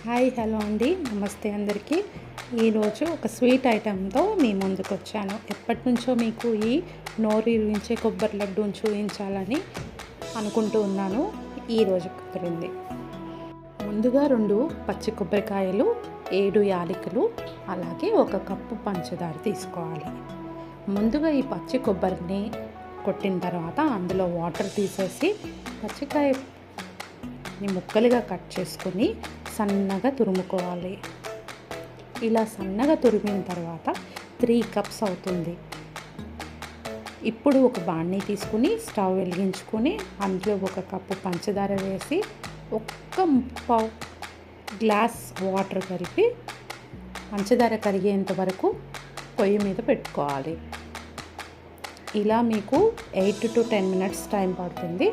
Hi hello అండి, నమస్తే అందరికీ. ఈరోజు ఒక స్వీట్ ఐటెంతో మీ ముందుకు వచ్చాను. ఎప్పటి నుంచో మీకు ఈ నోరూరించే కొబ్బరి లడ్డూని చూపించాలని అనుకుంటూ ఉన్నాను. ఈరోజు కుదిరింది. ముందుగా 2 పచ్చి కొబ్బరికాయలు, 7 యాలకులు, అలాగే 1 కప్పు పంచదార తీసుకోవాలి. ముందుగా ఈ పచ్చి కొబ్బరిని కొట్టిన తర్వాత అందులో వాటర్ తీసేసి పచ్చికాయని ముక్కలుగా కట్ చేసుకొని సన్నగా తురుముకోవాలి. ఇలా సన్నగా తురిమిన తర్వాత 3 కప్స్ అవుతుంది. ఇప్పుడు ఒక బాణీ తీసుకుని స్టవ్ వెలిగించుకొని అందులో 1 కప్పు పంచదార వేసి 1 గ్లాస్ వాటర్ కలిపి పంచదార కరిగేంత వరకు పొయ్యి మీద పెట్టుకోవాలి. ఇలా మీకు 8 to 10 minutes టైం పడుతుంది.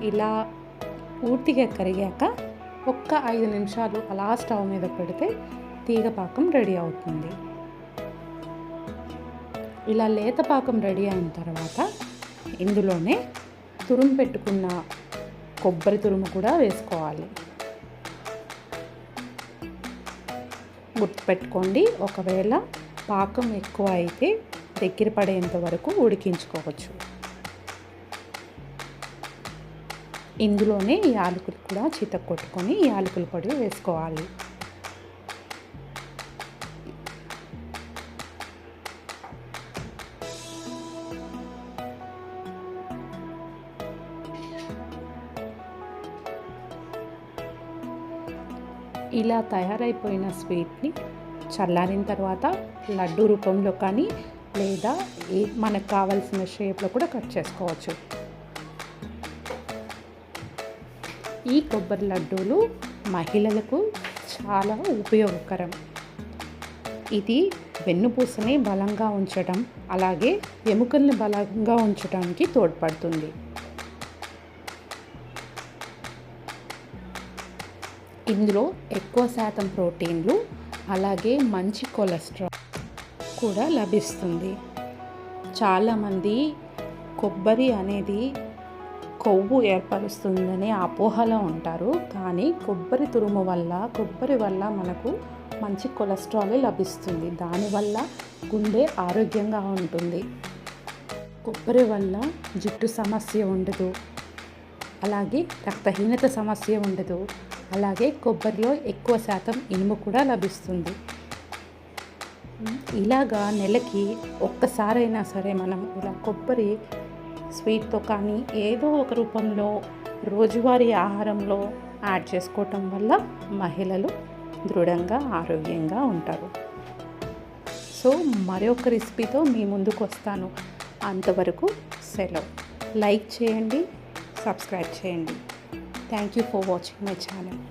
ఇలా పూర్తిగా కరిగాక 5 నిమిషాలు అలా స్టవ్ మీద పెడితే తీగ పాకం రెడీ అవుతుంది. ఇలా లేత పాకం రెడీ అయిన తర్వాత ఇందులోనే తురుము పెట్టుకున్న కొబ్బరి తురుము కూడా వేసుకోవాలి. గుర్తుపెట్టుకోండి, ఒకవేళ పాకం ఎక్కువ అయితే దగ్గర పడేంత వరకు ఉడికించుకోవచ్చు. ఇందులోనే యాలకులు కూడా చితక్కొట్టుకొని యాలకుల పొడి వేసుకోవాలి. ఇలా తయారైపోయిన స్వీట్ని చల్లారిన తర్వాత లడ్డు రూపంలో కానీ లేదా మనకు కావాల్సిన షేప్లో కూడా కట్ చేసుకోవచ్చు. ఈ కొబ్బరి లడ్డూలు మహిళలకు చాలా ఉపయోగకరం. ఇది వెన్నుపూసని బలంగా ఉంచడం, అలాగే ఎముకల్ని బలంగా ఉంచడానికి తోడ్పడుతుంది. ఇందులో ఎక్కువ శాతం ప్రోటీన్లు, అలాగే మంచి కొలెస్ట్రాల్ కూడా లభిస్తుంది. చాలామంది కొబ్బరి అనేది కొవ్వు ఏర్పరుస్తుందని అపోహలో ఉంటారు. కానీ కొబ్బరి తురుము వల్ల, కొబ్బరి వల్ల మనకు మంచి కొలెస్ట్రాల్ లభిస్తుంది. దానివల్ల గుండె ఆరోగ్యంగా ఉంటుంది. కొబ్బరి వల్ల జుట్టు సమస్య ఉండదు, అలాగే రక్తహీనత సమస్య ఉండదు. అలాగే కొబ్బరిలో ఎక్కువ శాతం ఇనుము కూడా లభిస్తుంది. ఇలాగా నెలకి ఒక్కసారైనా సరే మనం ఇలా కొబ్బరి స్వీట్తో కానీ ఏదో ఒక రూపంలో రోజువారీ ఆహారంలో యాడ్ చేసుకోవటం వల్ల మహిళలు దృఢంగా ఆరోగ్యంగా ఉంటారు. సో మరొక రెసిపీతో మీ ముందుకు వస్తాను. అంతవరకు సెలవు. లైక్ చేయండి, సబ్స్క్రైబ్ చేయండి. Thank you for watching my channel.